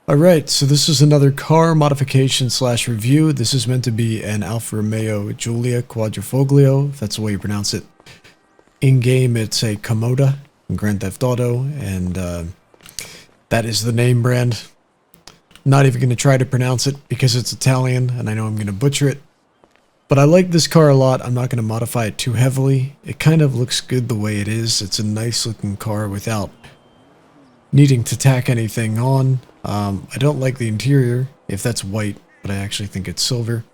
Alright, so this is another car modification slash review. This is meant to be an Alfa Romeo Giulia Quadrifoglio, if that's the way you pronounce it. In-game, it's a Komoda in Grand Theft Auto, and that is the name brand. Not even going to try to pronounce it because it's Italian, and I know I'm going to butcher it. But I like this car a lot. I'm not going to modify it too heavily. It kind of looks good the way it is. It's a nice looking car without needing to tack anything on. I don't like the interior, if that's white, but I actually think it's silver.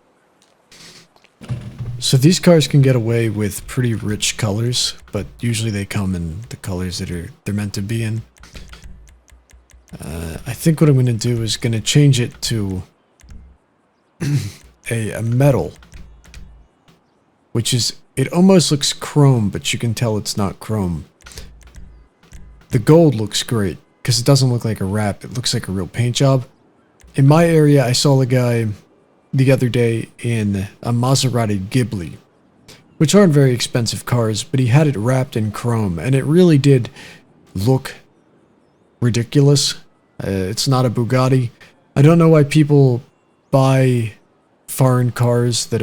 So these cars can get away with pretty rich colors, but usually they come in the colors that they're meant to be in. I think what I'm going to do is going to change it to a metal, which is, it almost looks chrome, but you can tell it's not chrome. The gold looks great, because it doesn't look like a wrap, it looks like a real paint job. In my area, I saw a guy the other day in a Maserati Ghibli, which aren't very expensive cars, but he had it wrapped in chrome, and it really did look ridiculous. It's not a Bugatti. I don't know why people buy foreign cars that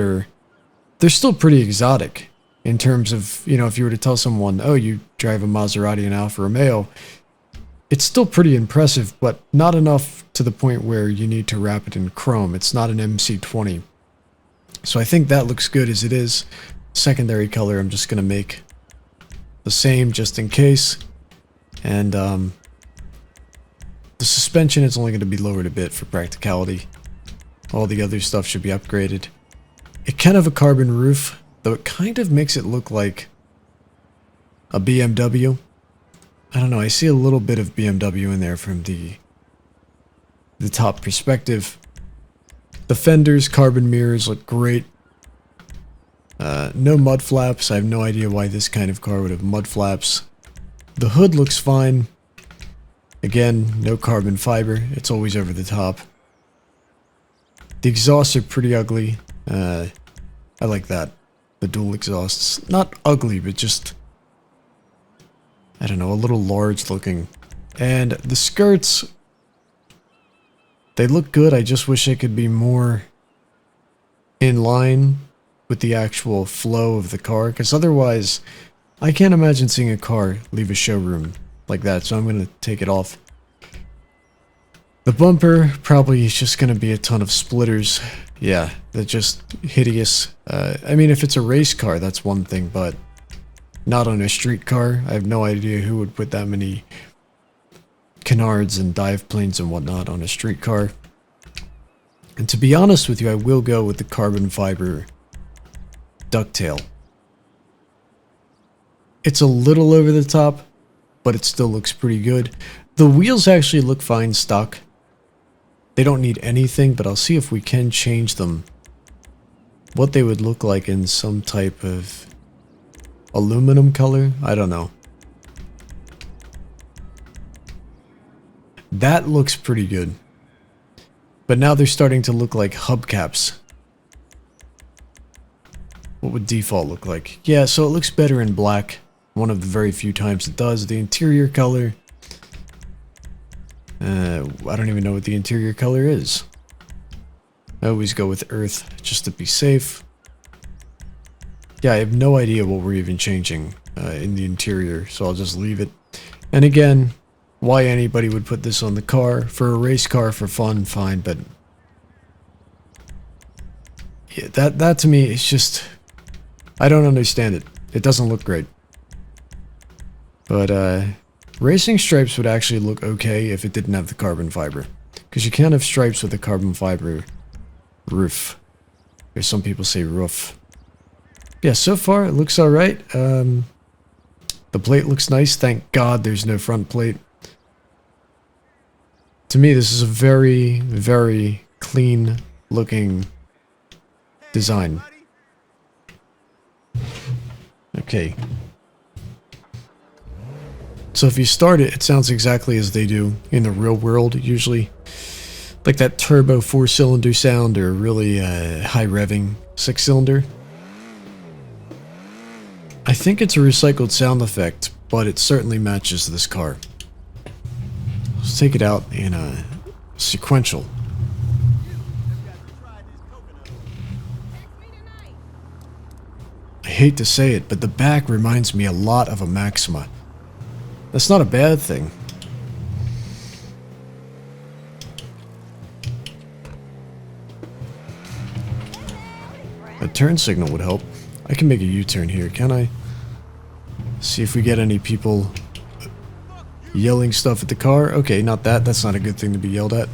they're still pretty exotic in terms of, you know, if you were to tell someone, oh, you drive a Maserati and Alfa Romeo, it's still pretty impressive, but not enough to the point where you need to wrap it in chrome. It's not an MC20. So I think that looks good as it is. Secondary color, I'm just going to make the same just in case. And the suspension is only going to be lowered a bit for practicality. All the other stuff should be upgraded. It can have a carbon roof, though it kind of makes it look like a BMW. I don't know, I see a little bit of BMW in there from the top perspective. The fenders, carbon mirrors look great. No mud flaps. I have no idea why this kind of car would have mud flaps. The hood looks fine. Again, no carbon fiber. It's always over the top. The exhausts are pretty ugly. I like that. The dual exhausts. Not ugly, but just, I don't know, a little large looking. And the skirts, they look good. I just wish they could be more in line with the actual flow of the car, because otherwise I can't imagine seeing a car leave a showroom like that, so I'm going to take it off. The bumper probably is just going to be a ton of splitters. Yeah, they're just hideous. I mean, if it's a race car, that's one thing, but not on a street car. I have no idea who would put that many canards and dive planes and whatnot on a street car. And to be honest with you, I will go with the carbon fiber ducktail. It's a little over the top, but it still looks pretty good. The wheels actually look fine stock. They don't need anything, but I'll see if we can change them. What they would look like in some type of aluminum color? I don't know. That looks pretty good. But now they're starting to look like hubcaps. What would default look like? Yeah, so it looks better in black. One of the very few times it does. The interior color, I don't even know what the interior color is. I always go with earth just to be safe. Yeah, I have no idea what we're even changing in the interior, so I'll just leave it. And again, why anybody would put this on the car. For a race car, for fun, fine, but yeah, that to me is just, I don't understand it. It doesn't look great. But racing stripes would actually look okay if it didn't have the carbon fiber, because you can't have stripes with a carbon fiber roof. Or some people say roof. Yeah, so far it looks alright. The plate looks nice. Thank God there's no front plate. To me, this is a very, very clean looking design. Okay. So if you start it, it sounds exactly as they do in the real world, usually. Like that turbo 4-cylinder sound, or really high revving 6-cylinder. I think it's a recycled sound effect, but it certainly matches this car. Let's take it out and sequential. I hate to say it, but the back reminds me a lot of a Maxima. That's not a bad thing. A turn signal would help. I can make a U-turn here, can I? See if we get any people yelling stuff at the car. Okay, not that. That's not a good thing to be yelled at.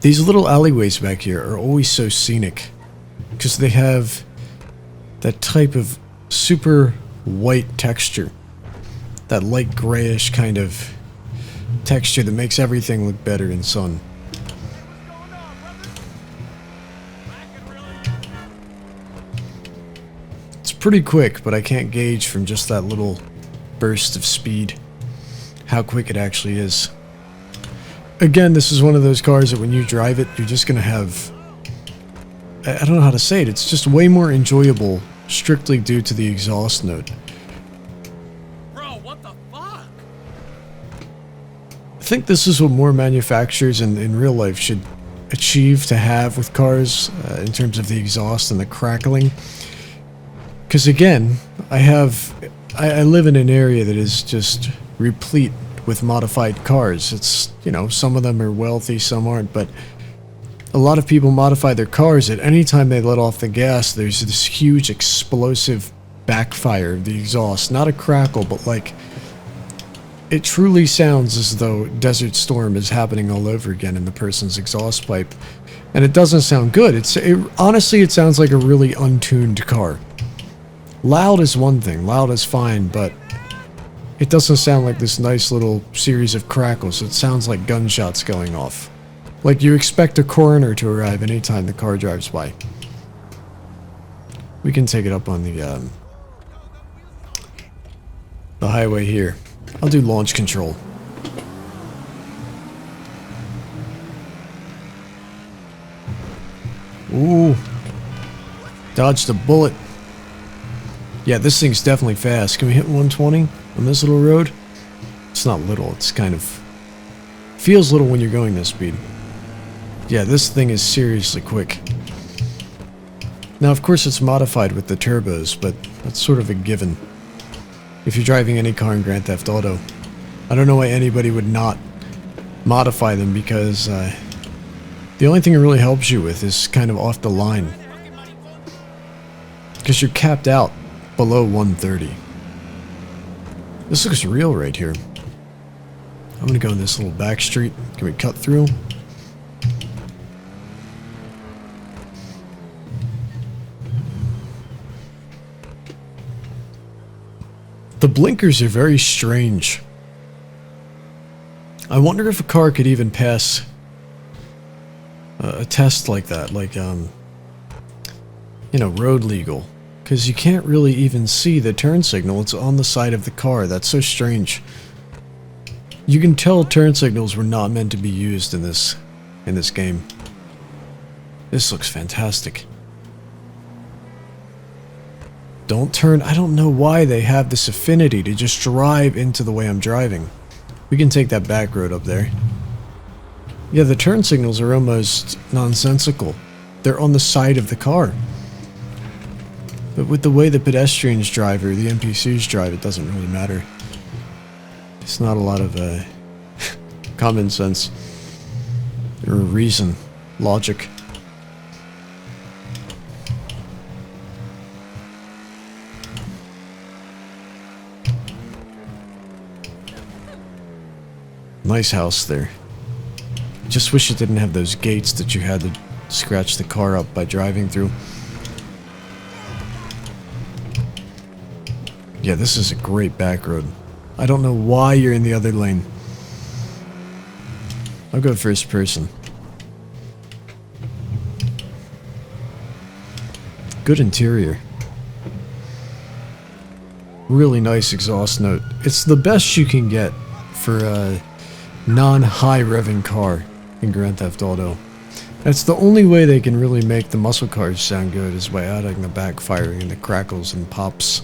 These little alleyways back here are always so scenic because they have that type of super white texture, that light grayish kind of texture that makes everything look better in sun. It's pretty quick, but I can't gauge from just that little burst of speed how quick it actually is. Again, this is one of those cars that when you drive it, you're just going to have... I don't know how to say it. It's just way more enjoyable strictly due to the exhaust note. Bro, what the fuck? I think this is what more manufacturers in real life should achieve to have with cars in terms of the exhaust and the crackling. Because again, I live in an area that is just replete with modified cars. It's, you know, some of them are wealthy, some aren't, but a lot of people modify their cars. At any time they let off the gas, there's this huge explosive backfire of the exhaust. Not a crackle, but like, it truly sounds as though Desert Storm is happening all over again in the person's exhaust pipe. And it doesn't sound good. Honestly, it sounds like a really untuned car. Loud is one thing, loud is fine, but it doesn't sound like this nice little series of crackles. It sounds like gunshots going off. Like you expect a coroner to arrive anytime the car drives by. We can take it up on the highway here. I'll do launch control. Ooh. Dodged a bullet. Yeah, this thing's definitely fast. Can we hit 120 on this little road? It's not little, it's kind of... feels little when you're going this speed. Yeah, this thing is seriously quick. Now, of course, it's modified with the turbos, but that's sort of a given. If you're driving any car in Grand Theft Auto, I don't know why anybody would not modify them, because the only thing it really helps you with is kind of off the line. Because you're capped out below 130. This looks real right here. I'm gonna go in this little back street. Can we cut through? The blinkers are very strange. I wonder if a car could even pass a test like that, like, you know, road legal. Because you can't really even see the turn signal. It's on the side of the car. That's so strange. You can tell turn signals were not meant to be used in this game. This looks fantastic. Don't turn. I don't know why they have this affinity to just drive into the way I'm driving. We can take that back road up there. Yeah, the turn signals are almost nonsensical. They're on the side of the car. But with the way the pedestrians drive or the NPCs drive, it doesn't really matter. It's not a lot of common sense or reason, logic. Nice house there. Just wish it didn't have those gates that you had to scratch the car up by driving through. Yeah, this is a great back road. I don't know why you're in the other lane. I'll go first person. Good interior. Really nice exhaust note. It's the best you can get for a non-high revving car in Grand Theft Auto. That's the only way they can really make the muscle cars sound good, is by adding the backfiring and the crackles and pops.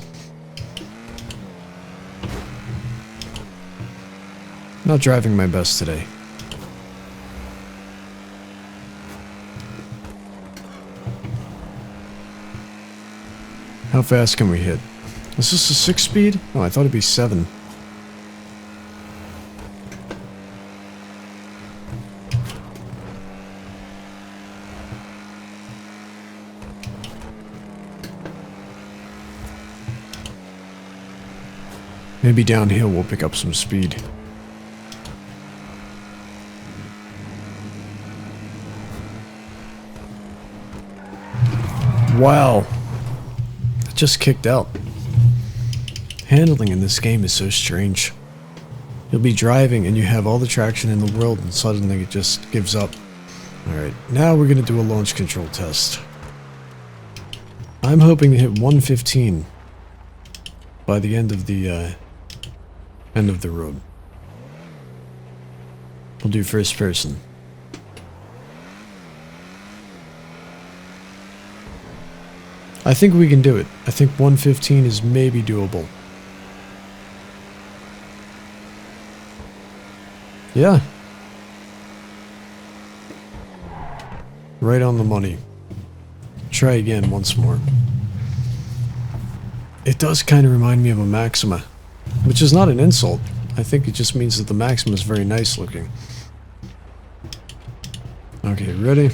Not driving my best today. How fast can we hit? Is this a 6-speed? Oh, I thought it'd be 7. Maybe downhill we'll pick up some speed. Wow. It just kicked out. Handling in this game is so strange. You'll be driving and you have all the traction in the world and suddenly it just gives up. Alright, now we're going to do a launch control test. I'm hoping to hit 115 by the end of the road. We'll do first person. I think we can do it. I think 115 is maybe doable. Yeah. Right on the money. Try again once more. It does kind of remind me of a Maxima, which is not an insult. I think it just means that the Maxima is very nice looking. Okay, ready?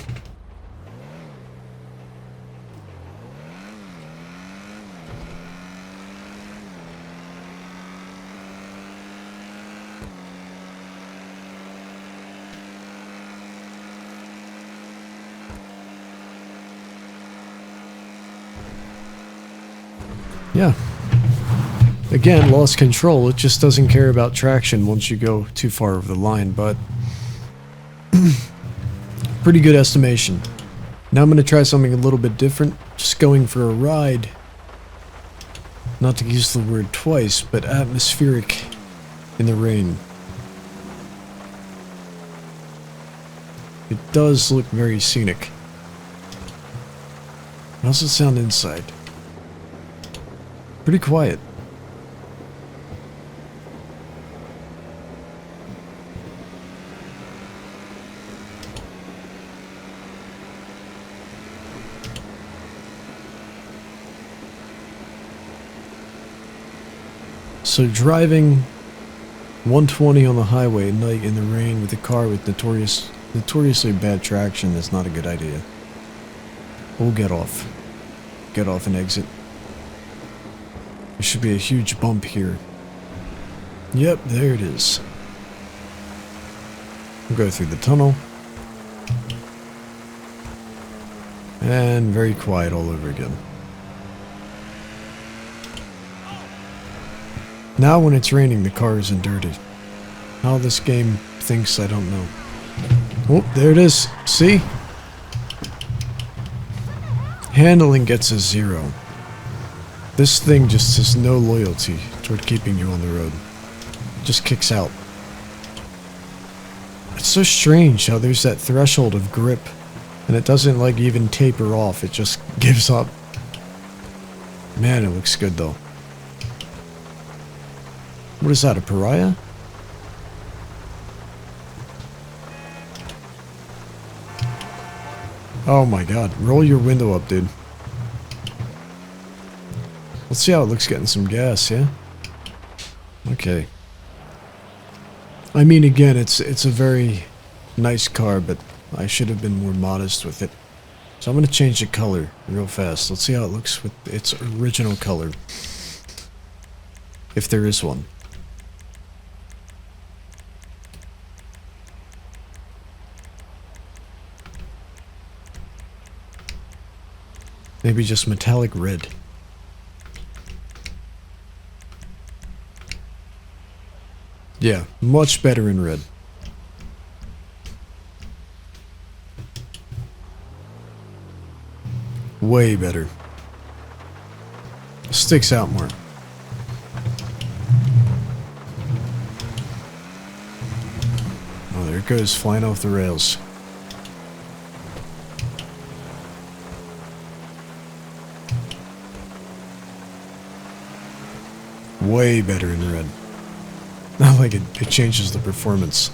Yeah. Again, lost control. It just doesn't care about traction once you go too far over the line, but pretty good estimation. Now I'm going to try something a little bit different. Just going for a ride. Not to use the word twice, but atmospheric in the rain. It does look very scenic. How's it sound inside? Pretty quiet. So driving 120 on the highway at night in the rain with a car with notoriously bad traction is not a good idea. We'll get off. Get off and exit. There should be a huge bump here. Yep, there it is. We'll go through the tunnel. And very quiet all over again. Now when it's raining, the car isn't dirty. How this game thinks, I don't know. Oh, there it is. See? Handling gets a 0. This thing just has no loyalty toward keeping you on the road. It just kicks out. It's so strange how there's that threshold of grip, and it doesn't like even taper off, it just gives up. Man, it looks good though. What is that, a pariah? Oh my god, roll your window up, dude. Let's see how it looks getting some gas, yeah? Okay. I mean, again, it's a very nice car, but I should have been more modest with it. So I'm going to change the color real fast. Let's see how it looks with its original color. If there is one. Maybe just metallic red. Yeah, much better in red. Way better. Sticks out more. Oh, there it goes, flying off the rails. Way better in red. Not like it changes the performance.